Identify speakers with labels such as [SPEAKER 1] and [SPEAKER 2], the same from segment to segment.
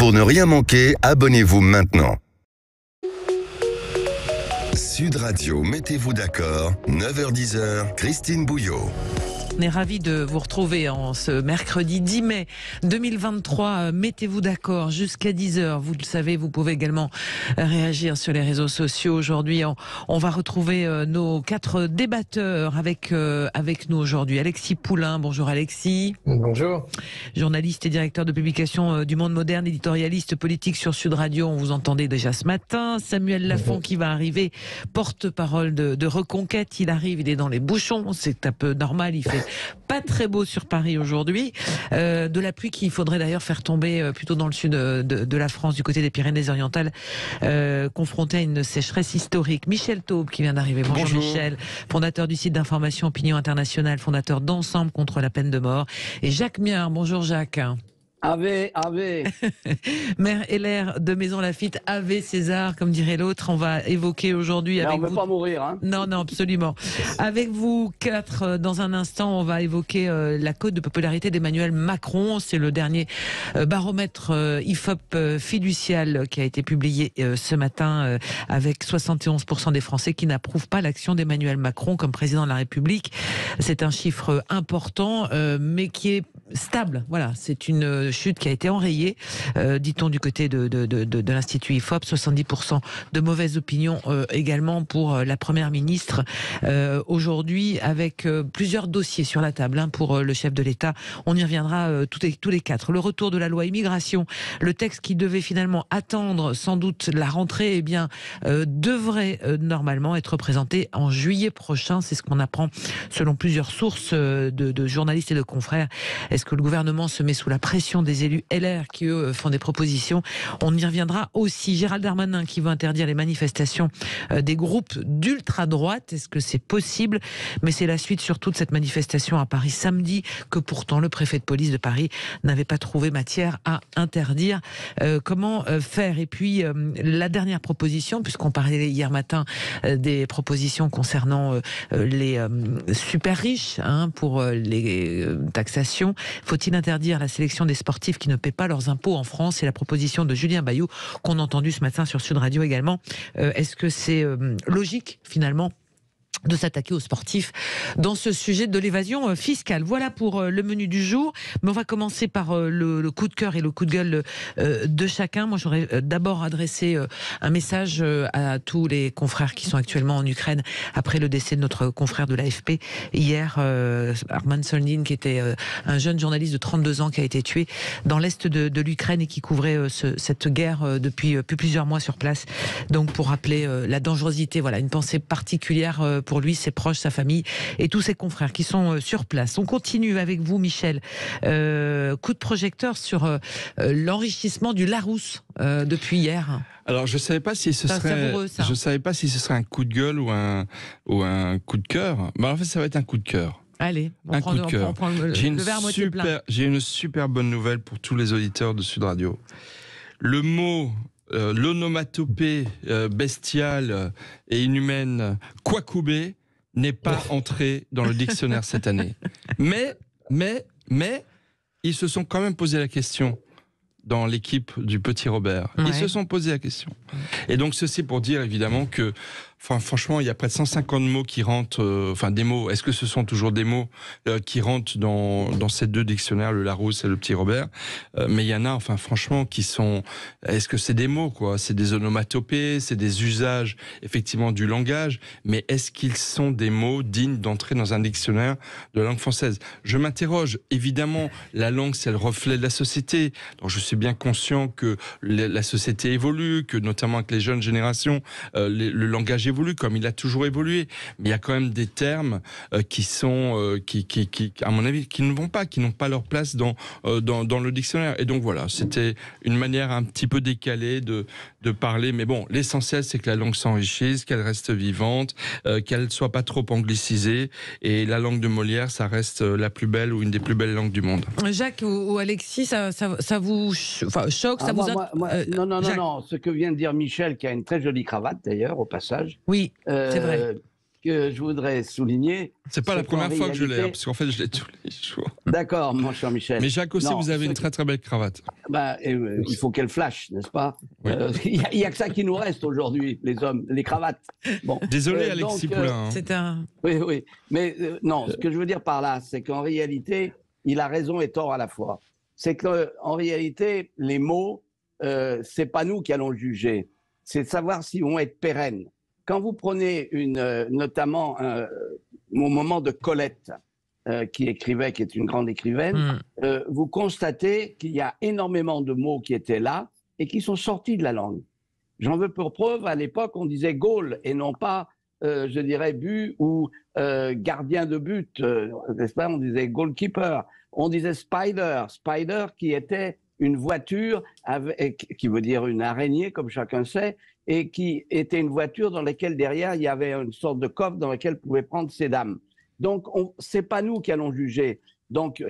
[SPEAKER 1] Pour ne rien manquer, abonnez-vous maintenant. Sud Radio, mettez-vous d'accord, 9h-10h, Christine Bouillot.
[SPEAKER 2] On est ravis de vous retrouver en ce mercredi 10 mai 2023. Mettez-vous d'accord jusqu'à 10h. Vous le savez, vous pouvez également réagir sur les réseaux sociaux. Aujourd'hui, on va retrouver nos 4 débatteurs avec nous aujourd'hui. Alexis Poulain. Bonjour Alexis.
[SPEAKER 3] Bonjour.
[SPEAKER 2] Journaliste et directeur de publication du Monde Moderne, éditorialiste politique sur Sud Radio. On vous entendait déjà ce matin. Samuel Lafont qui va arriver, porte-parole de Reconquête. Il arrive, il est dans les bouchons. C'est un peu normal. Il fait pas très beau sur Paris aujourd'hui. De la pluie qu'il faudrait d'ailleurs faire tomber plutôt dans le sud de la France, du côté des Pyrénées-Orientales, confronté à une sécheresse historique. Michel Taube qui vient d'arriver. Bonjour Michel, fondateur du site d'information Opinion Internationale, fondateur d'Ensemble contre la peine de mort. Et Jacques Miard. Bonjour Jacques.
[SPEAKER 4] Ave.
[SPEAKER 2] Maire LR de Maison Lafitte, Ave César, comme dirait l'autre. On va évoquer aujourd'hui avec
[SPEAKER 4] vous... On ne
[SPEAKER 2] veut
[SPEAKER 4] pas mourir, hein.
[SPEAKER 2] Non, absolument. Avec vous 4, dans un instant, on va évoquer la cote de popularité d'Emmanuel Macron. C'est le dernier baromètre IFOP fiducial qui a été publié ce matin avec 71% des Français qui n'approuvent pas l'action d'Emmanuel Macron comme président de la République. C'est un chiffre important, mais qui est stable. Voilà, c'est une chute qui a été enrayée, dit-on du côté de l'Institut IFOP. 70% de mauvaises opinions également pour la Première ministre aujourd'hui, avec plusieurs dossiers sur la table pour le chef de l'État. On y reviendra tous les 4. Le retour de la loi immigration, le texte qui devait finalement attendre sans doute la rentrée, devrait normalement être présenté en juillet prochain. C'est ce qu'on apprend selon plusieurs sources de journalistes et de confrères. Est-ce que le gouvernement se met sous la pression des élus LR qui, eux, font des propositions? On y reviendra aussi. Gérald Darmanin qui veut interdire les manifestations des groupes d'ultra-droite. Est-ce que c'est possible? Mais c'est la suite surtout de cette manifestation à Paris samedi que pourtant le préfet de police de Paris n'avait pas trouvé matière à interdire. Comment faire? Et puis, la dernière proposition, puisqu'on parlait hier matin des propositions concernant les super riches pour les taxations. Faut-il interdire la sélection des sportifs qui ne paient pas leurs impôts en France? C'est la proposition de Julien Bayou qu'on a entendu ce matin sur Sud Radio également. Est-ce que c'est logique finalement de s'attaquer aux sportifs dans ce sujet de l'évasion fiscale? Voilà pour le menu du jour. Mais on va commencer par le coup de cœur et le coup de gueule de chacun. Moi, j'aurais d'abord adressé un message à tous les confrères qui sont actuellement en Ukraine après le décès de notre confrère de l'AFP hier, Arman Soldin, qui était un jeune journaliste de 32 ans qui a été tué dans l'est de l'Ukraine et qui couvrait cette guerre depuis plusieurs mois sur place. Donc, pour rappeler la dangerosité, voilà, une pensée particulière pour lui, ses proches, sa famille et tous ses confrères qui sont sur place. On continue avec vous, Michel. Coup de projecteur sur l'enrichissement du Larousse depuis hier.
[SPEAKER 3] Alors, je savais pas si ce serait, je savais pas si ce serait un coup de gueule ou un coup de cœur. Mais en fait, ça va être un coup de cœur.
[SPEAKER 2] Allez,
[SPEAKER 3] un coup de cœur. J'ai une super bonne nouvelle pour tous les auditeurs de Sud Radio. Le mot l'onomatopée bestiale et inhumaine Kwakubé n'est pas entré dans le dictionnaire cette année. Mais, ils se sont quand même posé la question dans l'équipe du Petit Robert. Ils se sont posé la question. Et donc, ceci pour dire évidemment que, franchement, il y a près de 150 mots qui rentrent, des mots, est-ce que ce sont toujours des mots qui rentrent dans ces 2 dictionnaires, le Larousse et le Petit Robert, mais il y en a, franchement, qui sont, est-ce que c'est des mots, quoi? C'est des onomatopées, c'est des usages, effectivement, du langage, mais est-ce qu'ils sont des mots dignes d'entrer dans un dictionnaire de langue française? Je m'interroge. Évidemment, la langue, c'est le reflet de la société. Donc, je suis bien conscient que la société évolue, que notamment avec les jeunes générations, le langage évolue comme il a toujours évolué. Mais il y a quand même des termes qui sont, à mon avis, qui n'ont pas leur place dans le dictionnaire. Et donc voilà, c'était une manière un petit peu décalée de parler. Mais bon, l'essentiel, c'est que la langue s'enrichisse, qu'elle reste vivante, qu'elle ne soit pas trop anglicisée. Et la langue de Molière, ça reste la plus belle ou une des plus belles langues du monde.
[SPEAKER 2] Jacques ou Alexis, ça vous choque, ça vous...
[SPEAKER 4] Non. Ce que vient de dire Michel, qui a une très jolie cravate d'ailleurs, au passage.
[SPEAKER 2] Oui, c'est vrai.
[SPEAKER 4] que je voudrais souligner...
[SPEAKER 3] C'est pas la première fois que je l'ai, parce qu'en fait, je l'ai tous les jours.
[SPEAKER 4] D'accord, mon cher Michel.
[SPEAKER 3] Mais Jacques aussi, vous avez une très très belle cravate.
[SPEAKER 4] Il faut qu'elle flash, n'est-ce pas? Oui. Il n'y a que ça qui nous reste aujourd'hui, les hommes, les cravates. Bon.
[SPEAKER 3] Désolé, Alexis Poulain.
[SPEAKER 2] C'est un...
[SPEAKER 4] Oui. Mais non, ce que je veux dire par là, c'est qu'en réalité, il a raison et tort à la fois. C'est qu'en réalité, les mots, c'est pas nous qui allons juger. C'est de savoir s'ils vont être pérennes. Quand vous prenez notamment au moment de Colette, qui écrivait, qui est une grande écrivaine, vous constatez qu'il y a énormément de mots qui étaient là et qui sont sortis de la langue. J'en veux pour preuve, à l'époque, on disait goal et non pas, je dirais, but ou gardien de but, n'est-ce pas? On disait goalkeeper, on disait spider qui était une voiture, qui veut dire une araignée, comme chacun sait, et qui était une voiture dans laquelle, derrière, il y avait une sorte de coffre dans lequel pouvaient prendre ces dames. Donc, c'est pas nous qui allons juger. Donc,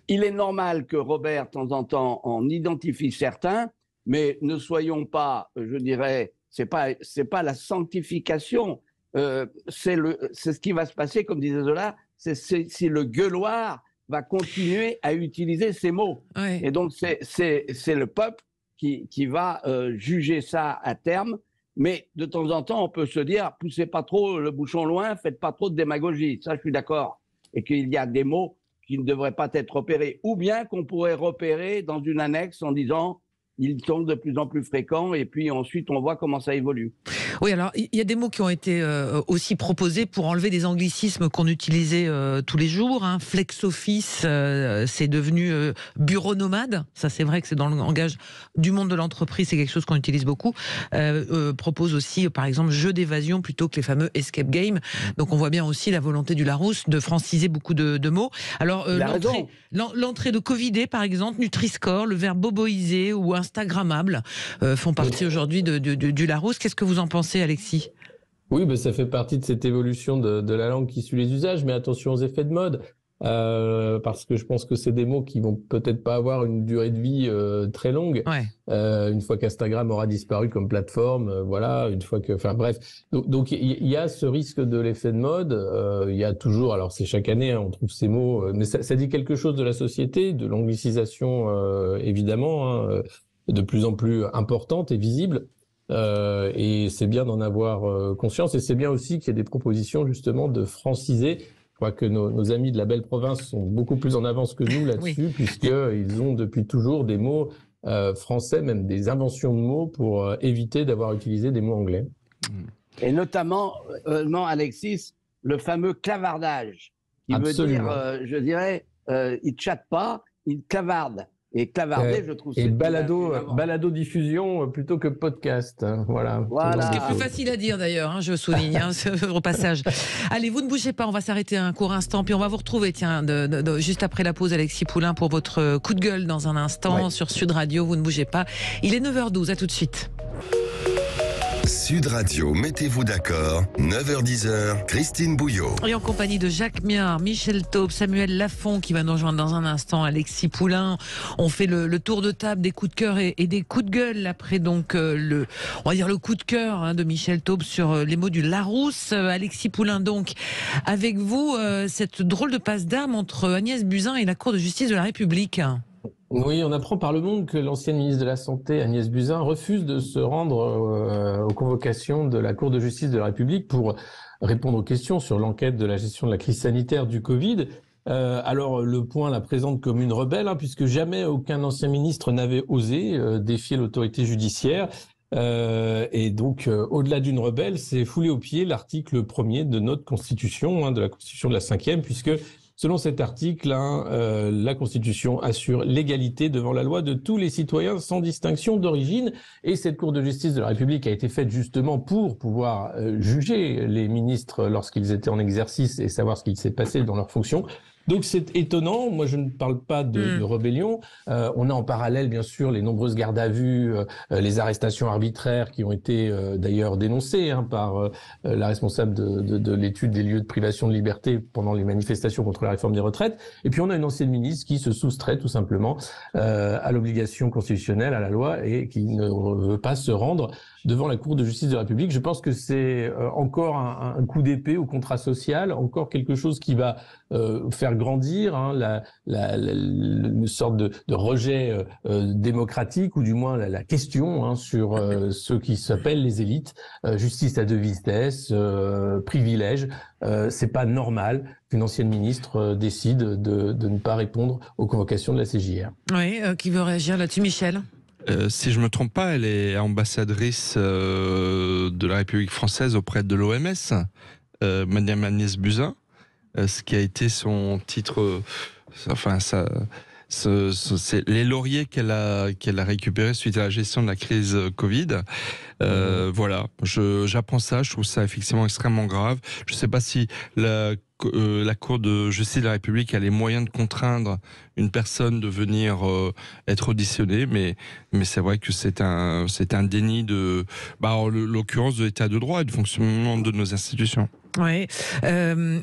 [SPEAKER 4] il est normal que Robert, de temps en temps, en identifie certains, mais ne soyons pas, je dirais, c'est pas la sanctification, c'est ce qui va se passer, comme disait Zola, c'est si le gueuloir va continuer à utiliser ces mots. Oui. Et donc, c'est le peuple qui va juger ça à terme. Mais de temps en temps, on peut se dire, poussez pas trop le bouchon loin, faites pas trop de démagogie. Ça, je suis d'accord. Et qu'il y a des mots qui ne devraient pas être repérés. Ou bien qu'on pourrait repérer dans une annexe en disant, ils sont de plus en plus fréquents et puis ensuite on voit comment ça évolue.
[SPEAKER 2] Oui, alors il y a des mots qui ont été aussi proposés pour enlever des anglicismes qu'on utilisait tous les jours. Hein. Flex office, c'est devenu bureau nomade. Ça, c'est vrai que c'est dans le langage du monde de l'entreprise, c'est quelque chose qu'on utilise beaucoup. Propose aussi, par exemple, jeu d'évasion plutôt que les fameux escape games. Donc on voit bien aussi la volonté du Larousse de franciser beaucoup de mots. Alors l'entrée de Covidé, par exemple, Nutri-Score, le verbe boboiser ou instagrammable font partie aujourd'hui du Larousse. Qu'est-ce que vous en pensez, Alexis ?
[SPEAKER 5] Oui, ça fait partie de cette évolution de la langue qui suit les usages, mais attention aux effets de mode, parce que je pense que c'est des mots qui vont peut-être pas avoir une durée de vie très longue. Ouais. Une fois qu'Instagram aura disparu comme plateforme, voilà, une fois que, enfin bref. Donc il y a ce risque de l'effet de mode. Il y a toujours, alors c'est chaque année, hein, on trouve ces mots, mais ça dit quelque chose de la société, de l'anglicisation évidemment, hein, de plus en plus importante et visible. Et c'est bien d'en avoir conscience, et c'est bien aussi qu'il y ait des propositions justement de franciser. Je crois que nos amis de la belle province sont beaucoup plus en avance que nous là-dessus, puisqu'ils ont depuis toujours des mots français, même des inventions de mots pour éviter d'avoir utilisé des mots anglais.
[SPEAKER 4] Et notamment, Alexis, le fameux clavardage, qui
[SPEAKER 5] Absolument.
[SPEAKER 4] veut dire, je dirais, il ne chatte pas, il clavarde. Et clavarder, je trouve...
[SPEAKER 5] Et balado diffusion plutôt que podcast. Hein, voilà.
[SPEAKER 2] Ce qui est plus facile à dire d'ailleurs, hein, je souligne, hein, au passage. Allez, vous ne bougez pas, on va s'arrêter un court instant, puis on va vous retrouver, tiens, juste après la pause, Alexis Poulain, pour votre coup de gueule dans un instant sur Sud Radio. Vous ne bougez pas. Il est 9h12, à tout de suite.
[SPEAKER 1] Sud Radio, mettez-vous d'accord, 9h-10h, Christine Bouillot.
[SPEAKER 2] Et en compagnie de Jacques Miard, Michel Taube, Samuel Lafont qui va nous rejoindre dans un instant, Alexis Poulain. On fait le tour de table des coups de cœur et des coups de gueule après donc on va dire le coup de cœur de Michel Taube sur les mots du Larousse. Alexis Poulain donc, avec vous, cette drôle de passe d'armes entre Agnès Buzyn et la Cour de justice de la République.
[SPEAKER 5] Oui, on apprend par Le Monde que l'ancienne ministre de la Santé, Agnès Buzyn, refuse de se rendre aux convocations de la Cour de justice de la République pour répondre aux questions sur l'enquête de la gestion de la crise sanitaire du Covid. Alors, Le Point la présente comme une rebelle, hein, puisque jamais aucun ancien ministre n'avait osé défier l'autorité judiciaire. Et donc, au-delà d'une rebelle, c'est fouler aux pieds l'article 1er de notre Constitution, hein, de la Constitution de la 5e, puisque selon cet article, la Constitution assure l'égalité devant la loi de tous les citoyens sans distinction d'origine. Et cette Cour de justice de la République a été faite justement pour pouvoir juger les ministres lorsqu'ils étaient en exercice et savoir ce qu'il s'est passé dans leurs fonctions. Donc c'est étonnant. Moi, je ne parle pas de rébellion. On a en parallèle, bien sûr, les nombreuses gardes à vue, les arrestations arbitraires qui ont été d'ailleurs dénoncées par la responsable de l'étude des lieux de privation de liberté pendant les manifestations contre la réforme des retraites. Et puis on a une ancienne ministre qui se soustrait tout simplement à l'obligation constitutionnelle, à la loi, et qui ne veut pas se rendre devant la Cour de justice de la République. Je pense que c'est encore un coup d'épée au contrat social, encore quelque chose qui va faire grandir une sorte de rejet démocratique, ou du moins la question sur ce qui s'appelle les élites, justice à deux vitesses, privilèges. C'est pas normal qu'une ancienne ministre décide de ne pas répondre aux convocations de la CJR.
[SPEAKER 2] Oui, qui veut réagir là-dessus, Michel?
[SPEAKER 3] Si je me trompe pas, elle est ambassadrice de la République française auprès de l'OMS, Madame Agnès Buzyn, ce qui a été son titre, c'est les lauriers qu'elle a récupérés suite à la gestion de la crise Covid. Voilà, j'apprends ça, je trouve ça effectivement extrêmement grave. Je ne sais pas si la Cour de justice de la République a les moyens de contraindre une personne de venir être auditionnée, mais c'est vrai que c'est un déni en l'occurrence de l'état de droit et du fonctionnement de nos institutions.
[SPEAKER 2] Oui,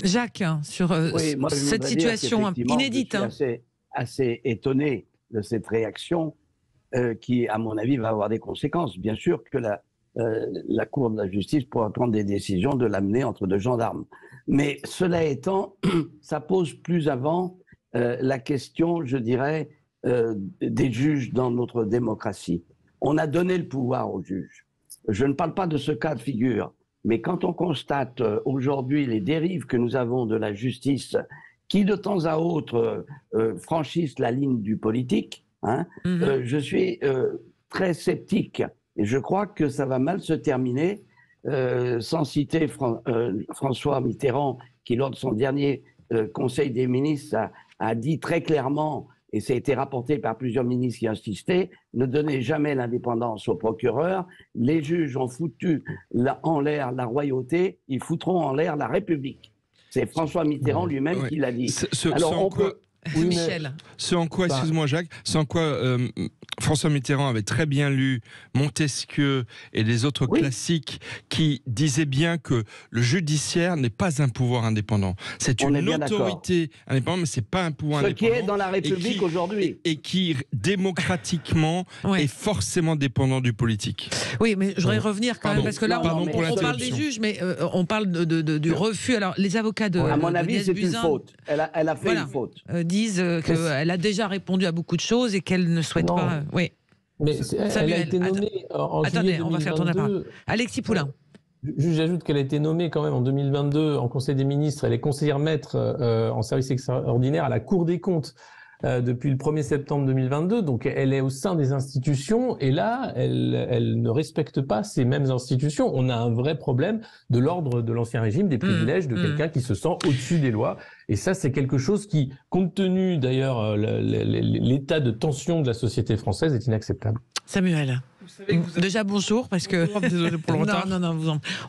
[SPEAKER 2] Jacques, sur cette situation inédite.
[SPEAKER 4] Je suis assez étonné de cette réaction qui, à mon avis, va avoir des conséquences. Bien sûr que la Cour de la justice pourra prendre des décisions de l'amener entre deux gendarmes. Mais cela étant, ça pose plus avant la question, je dirais, des juges dans notre démocratie. On a donné le pouvoir aux juges. Je ne parle pas de ce cas de figure, mais quand on constate aujourd'hui les dérives que nous avons de la justice, qui de temps à autre franchissent la ligne du politique, je suis très sceptique. Et je crois que ça va mal se terminer, sans citer François Mitterrand, qui lors de son dernier Conseil des ministres a dit très clairement, et ça a été rapporté par plusieurs ministres qui insistaient, ne donnez jamais l'indépendance aux procureurs. Les juges ont foutu en l'air la royauté, ils foutront en l'air la République. C'est François Mitterrand lui-même qui l'a dit.
[SPEAKER 2] Michel.
[SPEAKER 3] Ce en quoi, excuse-moi Jacques, ce en quoi François Mitterrand avait très bien lu Montesquieu et les autres classiques qui disaient bien que le judiciaire n'est pas un pouvoir indépendant. C'est une autorité indépendante, mais c'est pas un pouvoir indépendant.
[SPEAKER 4] Ce qui est dans la République aujourd'hui.
[SPEAKER 3] Et qui, démocratiquement, est forcément dépendant du politique.
[SPEAKER 2] Oui, mais je voudrais revenir quand même, parce que là, on parle des juges, mais on parle du refus. Alors, les avocats de
[SPEAKER 4] à mon avis, c'est une faute. Elle a fait une faute.
[SPEAKER 2] Disent qu'elle a déjà répondu à beaucoup de choses et qu'elle ne souhaite pas... Oui.
[SPEAKER 5] Mais elle a été nommée en juillet 2022. On va faire tourner la parole.
[SPEAKER 2] Alexis Poulain.
[SPEAKER 5] J'ajoute qu'elle a été nommée quand même en 2022 en Conseil des ministres. Elle est conseillère maître en service extraordinaire à la Cour des comptes depuis le 1er septembre 2022. Donc elle est au sein des institutions et là, elle ne respecte pas ces mêmes institutions. On a un vrai problème de l'ordre de l'Ancien Régime, des privilèges de quelqu'un qui se sent au-dessus des lois. Et ça, c'est quelque chose qui, compte tenu d'ailleurs l'état de tension de la société française, est inacceptable.
[SPEAKER 2] Samuel. Déjà bonjour, parce que...
[SPEAKER 6] Désolé pour le retard.
[SPEAKER 2] Non,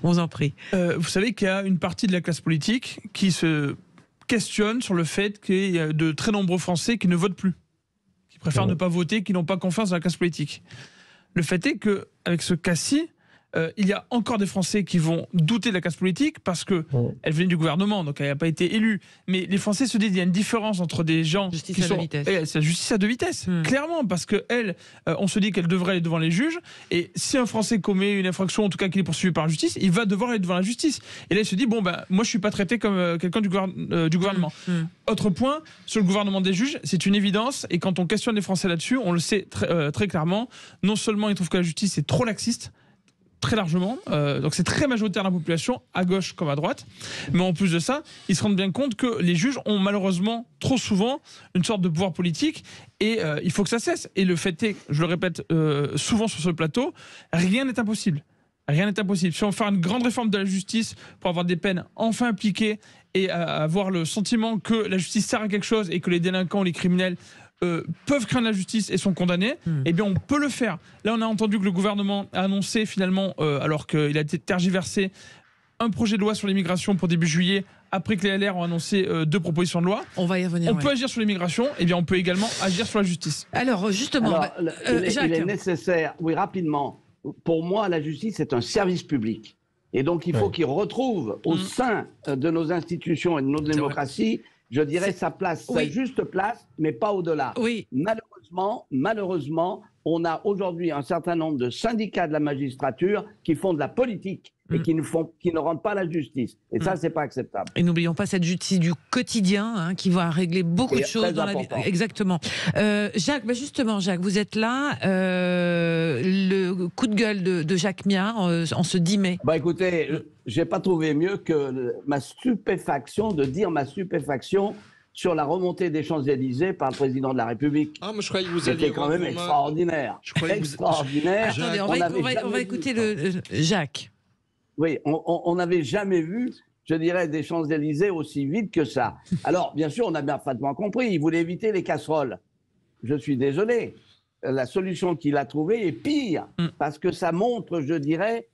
[SPEAKER 2] on vous en prie.
[SPEAKER 6] Vous savez qu'il y a une partie de la classe politique qui se questionne sur le fait qu'il y a de très nombreux Français qui ne votent plus, qui préfèrent ne pas voter, qui n'ont pas confiance dans la classe politique. Le fait est qu'avec ce cas-ci, il y a encore des Français qui vont douter de la classe politique parce qu'elle vient du gouvernement, donc elle n'a pas été élue. Mais les Français se disent qu'il y a une différence entre des gens
[SPEAKER 2] qui
[SPEAKER 6] sont...
[SPEAKER 2] C'est
[SPEAKER 6] la justice à deux vitesses, clairement, parce qu'elle, on se dit qu'elle devrait aller devant les juges, et si un Français commet une infraction, en tout cas qu'il est poursuivi par la justice, il va devoir aller devant la justice. Et là, il se dit, moi je ne suis pas traité comme quelqu'un du gouvernement. Autre point, sur le gouvernement des juges, c'est une évidence, et quand on questionne les Français là-dessus, on le sait très clairement, non seulement ils trouvent que la justice est trop laxiste, très largement, donc c'est très majoritaire dans la population, à gauche comme à droite, mais en plus de ça, ils se rendent bien compte que les juges ont malheureusement trop souvent une sorte de pouvoir politique et il faut que ça cesse. Et le fait est, je le répète souvent sur ce plateau, rien n'est impossible. Rien n'est impossible. Si on fait une grande réforme de la justice pour avoir des peines enfin appliquées et avoir le sentiment que la justice sert à quelque chose et que les délinquants, les criminels peuvent craindre la justice et sont condamnés, eh bien on peut le faire. Là on a entendu que le gouvernement a annoncé finalement, alors qu'il a été tergiversé, un projet de loi sur l'immigration pour début juillet après que les LR ont annoncé 2 propositions de loi.
[SPEAKER 2] On va y revenir.
[SPEAKER 6] On peut agir sur l'immigration, et bien on peut également agir sur la justice.
[SPEAKER 2] Alors justement,
[SPEAKER 4] il est nécessaire, oui, rapidement. Pour moi, la justice est un service public. Et donc, il faut qu'il retrouve au sein de nos institutions et de nos démocraties, je dirais, sa place, sa juste place, mais pas au-delà.
[SPEAKER 2] Oui.
[SPEAKER 4] Malheureusement, on a aujourd'hui un certain nombre de syndicats de la magistrature qui font de la politique et qui ne rendent pas la justice. Et ça, c'est pas acceptable.
[SPEAKER 2] Et n'oublions pas cette justice du quotidien qui va régler beaucoup de choses dans la vie. Exactement. Jacques, justement, Jacques, vous êtes là. Le coup de gueule de Jacques Miard en ce 10 mai.
[SPEAKER 4] Écoutez, j'ai pas trouvé mieux que ma stupéfaction sur la remontée des Champs-Élysées par le président de la République.
[SPEAKER 3] Ah, moi je croyais que vous alliez...
[SPEAKER 4] C'était quand même extraordinaire. Extraordinaire.
[SPEAKER 2] Attendez, on va écouter Jacques.
[SPEAKER 4] Oui, on n'avait jamais vu, je dirais, des Champs-Élysées aussi vite que ça. Alors, bien sûr, on a bien parfaitement compris, il voulait éviter les casseroles. Je suis désolé. La solution qu'il a trouvée est pire, parce que ça montre, je dirais,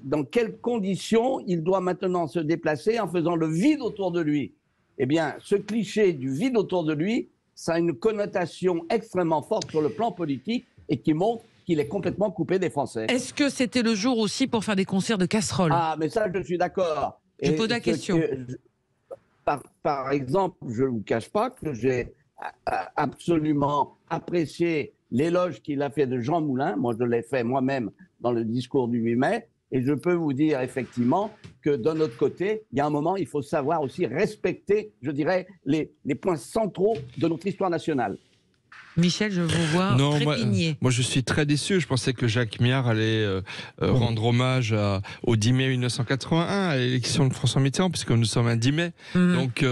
[SPEAKER 4] dans quelles conditions il doit maintenant se déplacer en faisant le vide autour de lui. Eh bien, ce cliché du vide autour de lui, ça a une connotation extrêmement forte sur le plan politique et qui montre qu'il est complètement coupé des Français.
[SPEAKER 2] Est-ce que c'était le jour aussi pour faire des concerts de casseroles?
[SPEAKER 4] Ah, mais ça, je suis d'accord.
[SPEAKER 2] Je pose la question.
[SPEAKER 4] Par exemple, je ne vous cache pas que j'ai absolument apprécié l'éloge qu'il a fait de Jean Moulin. Moi, je l'ai fait moi-même dans le discours du 8 mai. Et je peux vous dire effectivement que d'un autre côté, il y a un moment, il faut savoir aussi respecter, je dirais, les points centraux de notre histoire nationale.
[SPEAKER 2] Michel, je vous vois trépigner.
[SPEAKER 3] Moi, je suis très déçu. Je pensais que Jacques Miard allait rendre hommage au 10 mai 1981, à l'élection de François Mitterrand, puisque nous sommes un 10 mai. Donc,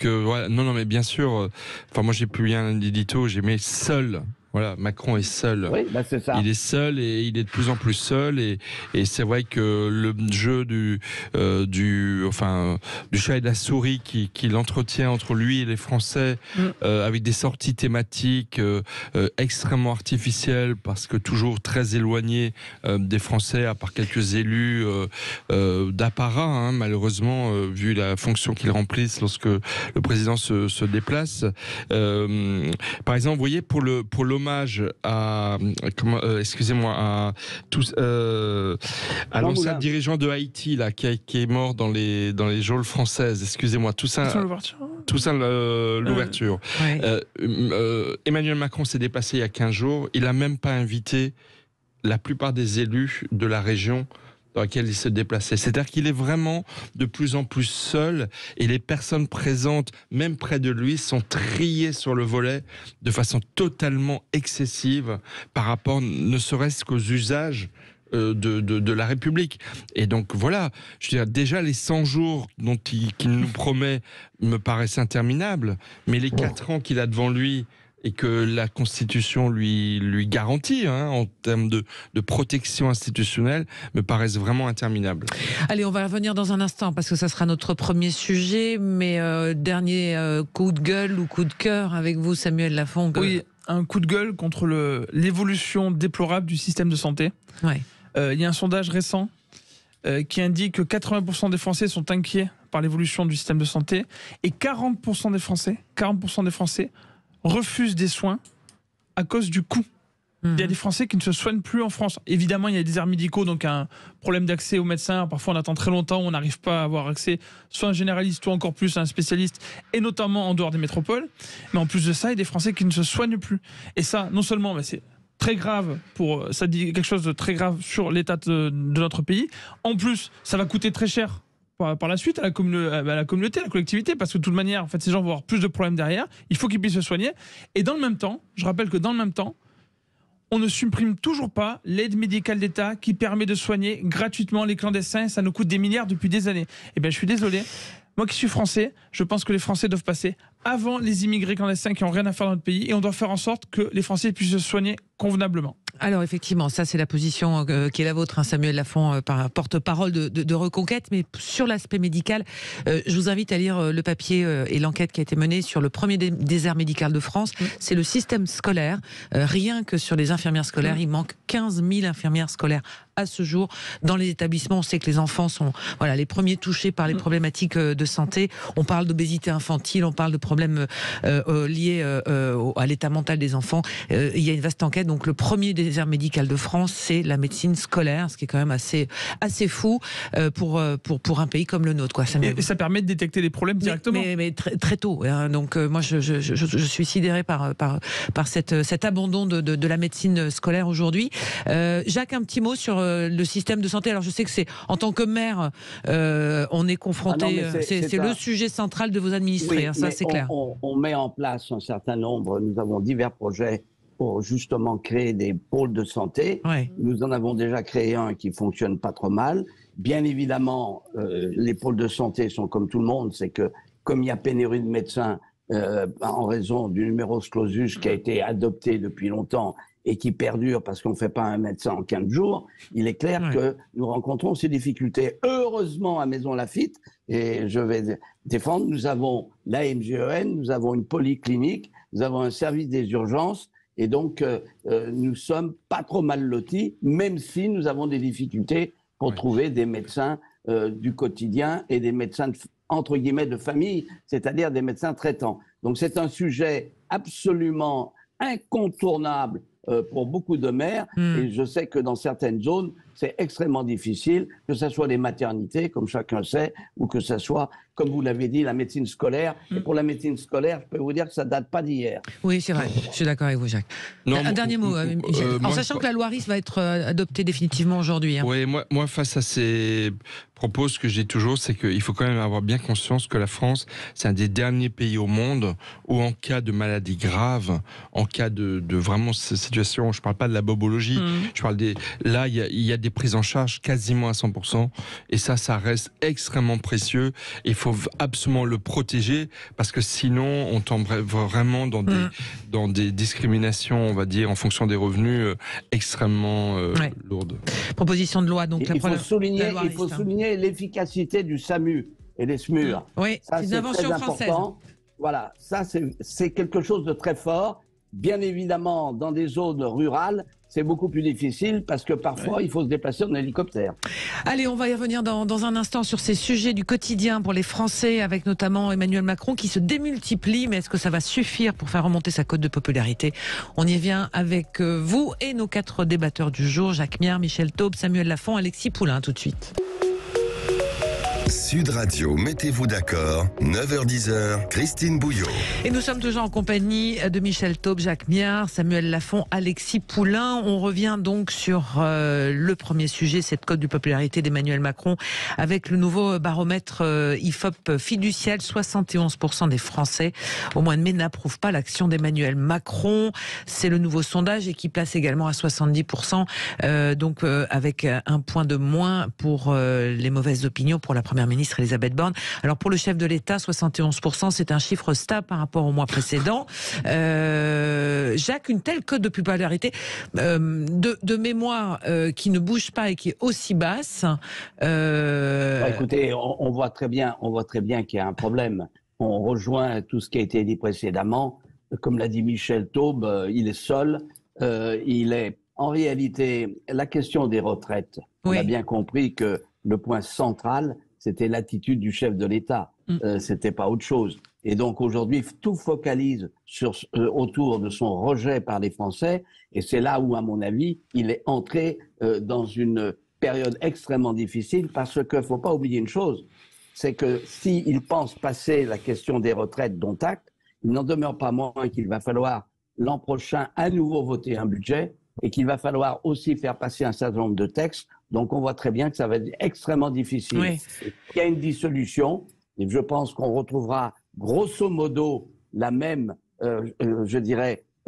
[SPEAKER 3] voilà. Non, mais bien sûr. Moi, j'ai plus rien d'édito. J'ai mis seul. Voilà, Macron est seul.
[SPEAKER 4] Oui, c'est ça.
[SPEAKER 3] Il est seul et il est de plus en plus seul. Et c'est vrai que le jeu du chat et de la souris qu'il entretient entre lui et les Français, avec des sorties thématiques extrêmement artificielles, parce que toujours très éloignées des Français, à part quelques élus d'apparat, malheureusement, vu la fonction qu'ils remplissent lorsque le président se déplace. Par exemple, vous voyez, pour l'hommage à l'ancien dirigeant de Haïti là qui est mort dans les geôles françaises. Excusez-moi, Toussaint Louverture. Emmanuel Macron s'est déplacé il y a 15 jours. Il a même pas invité la plupart des élus de la région dans laquelle il se déplaçait. C'est-à-dire qu'il est vraiment de plus en plus seul et les personnes présentes, même près de lui, sont triées sur le volet de façon totalement excessive par rapport ne serait-ce qu'aux usages de la République. Et donc voilà, je veux dire, déjà les 100 jours qu'il nous promet me paraissent interminables, mais les 4 ans qu'il a devant lui et que la Constitution lui garantit en termes de protection institutionnelle, me paraissent vraiment interminables.
[SPEAKER 2] Allez, on va revenir dans un instant, parce que ça sera notre premier sujet, mais dernier coup de gueule ou coup de cœur avec vous, Samuel Lafont.
[SPEAKER 6] Oui, un coup de gueule contre l'évolution déplorable du système de santé.
[SPEAKER 2] Ouais.
[SPEAKER 6] Il y a un sondage récent qui indique que 80% des Français sont inquiets par l'évolution du système de santé, et 40% des Français refusent des soins à cause du coût. Il y a des Français qui ne se soignent plus en France. Évidemment, il y a des déserts médicaux, donc un problème d'accès aux médecins. Parfois, on attend très longtemps, on n'arrive pas à avoir accès soit à un généraliste, soit encore plus à un spécialiste, et notamment en dehors des métropoles. Mais en plus de ça, il y a des Français qui ne se soignent plus. Et ça, non seulement, c'est très grave, ça dit quelque chose de très grave sur l'état de notre pays. En plus, ça va coûter très cher par la suite à la communauté, à la collectivité, parce que de toute manière, en fait, ces gens vont avoir plus de problèmes derrière. Il faut qu'ils puissent se soigner. Et dans le même temps, je rappelle que dans le même temps, on ne supprime toujours pas l'aide médicale d'État qui permet de soigner gratuitement les clandestins. Ça nous coûte des milliards depuis des années. Eh bien, je suis désolé. Moi qui suis français, je pense que les Français doivent passer avant les immigrés clandestins qui n'ont rien à faire dans notre pays, et on doit faire en sorte que les Français puissent se soigner convenablement.
[SPEAKER 2] Alors effectivement, ça c'est la position qui est la vôtre, hein, Samuel Lafont, porte-parole de Reconquête. Mais sur l'aspect médical, je vous invite à lire le papier et l'enquête qui a été menée sur le premier désert médical de France. C'est le système scolaire. Rien que sur les infirmières scolaires, il manque 15 000 infirmières scolaires à ce jour. Dans les établissements, on sait que les enfants sont les premiers touchés par les problématiques de santé. On parle d'obésité infantile, on parle de problèmes liés à l'état mental des enfants. Il y a une vaste enquête. Donc le premier désert médical de France, c'est la médecine scolaire, ce qui est quand même assez fou pour un pays comme le nôtre, quoi.
[SPEAKER 6] Et ça permet de détecter les problèmes directement.
[SPEAKER 2] Mais très tôt. Hein. Donc moi, je suis sidéré par cet abandon de la médecine scolaire aujourd'hui. Jacques, un petit mot sur le système de santé. Alors je sais que c'est en tant que maire, on est confronté. C'est le sujet central de vos administrés.
[SPEAKER 4] Oui,
[SPEAKER 2] hein, ça c'est clair.
[SPEAKER 4] On met en place un certain nombre. Nous avons divers projets pour justement créer des pôles de santé.
[SPEAKER 2] Ouais.
[SPEAKER 4] Nous en avons déjà créé un qui fonctionne pas trop mal. Bien évidemment, les pôles de santé sont comme tout le monde. C'est que comme il y a pénurie de médecins en raison du numerus clausus qui a été adopté depuis longtemps et qui perdure parce qu'on ne fait pas un médecin en 15 jours, il est clair que nous rencontrons ces difficultés. Heureusement, à Maison Lafitte, et je vais défendre, nous avons la MGEN, nous avons une polyclinique, nous avons un service des urgences, et donc nous sommes pas trop mal lotis, même si nous avons des difficultés pour trouver des médecins du quotidien et des médecins entre guillemets de famille, c'est-à-dire des médecins traitants. Donc c'est un sujet absolument incontournable pour beaucoup de maires, et je sais que dans certaines zones, c'est extrêmement difficile, que ce soit les maternités, comme chacun sait, ou que ce soit, comme vous l'avez dit, la médecine scolaire. Et pour la médecine scolaire, je peux vous dire que ça ne date pas d'hier.
[SPEAKER 2] Oui, c'est vrai, je suis d'accord avec vous, Jacques. Un dernier mot, Michel. En sachant que la loi RIS va être adoptée définitivement aujourd'hui. Hein.
[SPEAKER 3] Oui, moi, face à ces propos, ce que je dis toujours, c'est qu'il faut quand même avoir bien conscience que la France, c'est un des derniers pays au monde où, en cas de maladie grave, en cas de vraiment situation, je ne parle pas de la bobologie, je parle là, il y a des prises en charge quasiment à 100%, et ça reste extrêmement précieux. Il faut absolument le protéger, parce que sinon, on tomberait vraiment dans des discriminations, on va dire, en fonction des revenus, extrêmement lourdes.
[SPEAKER 2] Proposition de loi, donc
[SPEAKER 4] il faut souligner l'efficacité du SAMU et des SMUR.
[SPEAKER 2] Oui, c'est une invention française.
[SPEAKER 4] Voilà, ça c'est quelque chose de très fort. Bien évidemment, dans des zones rurales, c'est beaucoup plus difficile parce que parfois, il faut se déplacer en hélicoptère.
[SPEAKER 2] Allez, on va y revenir dans un instant sur ces sujets du quotidien pour les Français, avec notamment Emmanuel Macron qui se démultiplie. Mais est-ce que ça va suffire pour faire remonter sa cote de popularité? On y vient avec vous et nos 4 débatteurs du jour, Jacques Miard, Michel Taube, Samuel Lafont, Alexis Poulain, tout de suite.
[SPEAKER 1] Sud Radio, mettez-vous d'accord, 9h-10h, Christine Bouillot.
[SPEAKER 2] Et nous sommes toujours en compagnie de Michel Taube, Jacques Miard, Samuel Lafont, Alexis Poulain. On revient donc sur le premier sujet, cette cote de popularité d'Emmanuel Macron, avec le nouveau baromètre IFOP fiducial. 71% des Français au mois de mai n'approuvent pas l'action d'Emmanuel Macron. C'est le nouveau sondage et qui place également à 70%, donc avec un point de moins pour les mauvaises opinions pour la première ministre Elisabeth Borne. Alors pour le chef de l'État, 71%, c'est un chiffre stable par rapport au mois précédent. Jacques, une telle cote de popularité de mémoire qui ne bouge pas et qui est aussi basse.
[SPEAKER 4] Écoutez, on voit très bien qu'il y a un problème. On rejoint tout ce qui a été dit précédemment. Comme l'a dit Michel Taube, il est seul. En réalité, la question des retraites, on a bien compris que le point central, c'était l'attitude du chef de l'État. C'était pas autre chose. Et donc aujourd'hui, tout focalise autour de son rejet par les Français. Et c'est là où, à mon avis, il est entré dans une période extrêmement difficile, parce qu'il ne faut pas oublier une chose, c'est que s'il pense passer la question des retraites dont acte, il n'en demeure pas moins qu'il va falloir l'an prochain à nouveau voter un budget, et qu'il va falloir aussi faire passer un certain nombre de textes. Donc on voit très bien que ça va être extrêmement difficile.
[SPEAKER 2] Oui.
[SPEAKER 4] Il y a une dissolution, et je pense qu'on retrouvera grosso modo la même,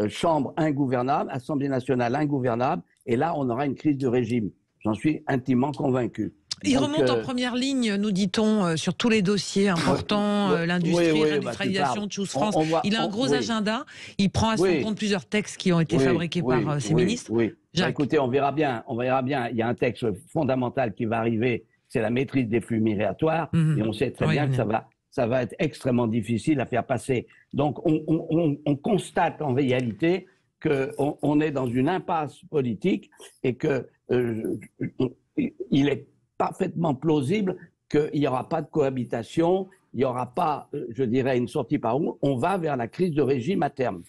[SPEAKER 4] chambre ingouvernable, Assemblée nationale ingouvernable, et là on aura une crise de régime. J'en suis intimement convaincu.
[SPEAKER 2] Il remonte en première ligne, nous dit-on, sur tous les dossiers importants, l'industrie, l'industrialisation, Choose France. Il a un gros agenda. Il prend à son compte plusieurs textes qui ont été fabriqués par ses ministres.
[SPEAKER 4] Écoutez, on verra bien. Il y a un texte fondamental qui va arriver, c'est la maîtrise des flux migratoires, et on sait très bien que ça va être extrêmement difficile à faire passer. Donc, on constate en réalité qu'on est dans une impasse politique et que il est parfaitement plausible qu'il n'y aura pas de cohabitation, il n'y aura pas, je dirais, une sortie par où on va vers la crise de régime à terme.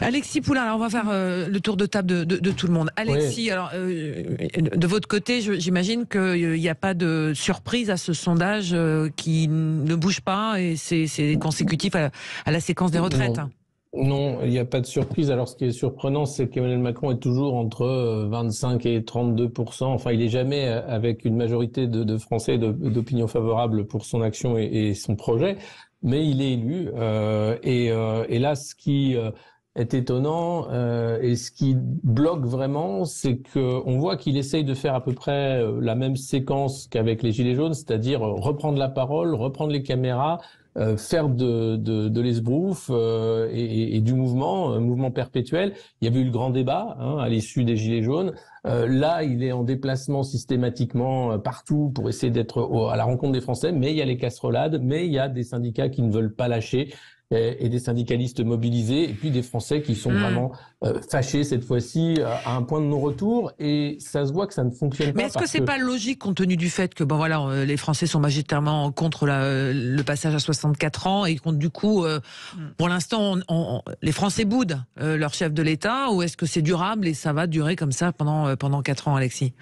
[SPEAKER 2] Alexis Poulain, alors on va faire le tour de table de tout le monde. Alexis, alors de votre côté, j'imagine qu'il n'y a pas de surprise à ce sondage qui ne bouge pas et c'est consécutif à la séquence des retraites.
[SPEAKER 5] Non, il n'y a pas de surprise. Alors, ce qui est surprenant, c'est qu'Emmanuel Macron est toujours entre 25 et 32%. Enfin, il n'est jamais avec une majorité de Français d'opinion favorable pour son action et son projet, mais il est élu. Et là, ce qui est étonnant et ce qui bloque vraiment, c'est qu'on voit qu'il essaye de faire à peu près la même séquence qu'avec les Gilets jaunes, c'est-à-dire reprendre la parole, reprendre les caméras, faire de l'esbrouf et du mouvement, un mouvement perpétuel. Il y avait eu le grand débat à l'issue des Gilets jaunes. Là, il est en déplacement systématiquement partout pour essayer d'être à la rencontre des Français, mais il y a les casserolades, mais il y a des syndicats qui ne veulent pas lâcher et des syndicalistes mobilisés, et puis des Français qui sont vraiment fâchés cette fois-ci à un point de non-retour, et ça se voit que ça ne fonctionne pas.
[SPEAKER 2] Mais est-ce que c'est pas logique compte tenu du fait que les Français sont majoritairement contre le passage à 64 ans et du coup, pour l'instant, les Français boudent leur chef de l'État, ou est-ce que c'est durable et ça va durer comme ça pendant 4 ans, Alexis ?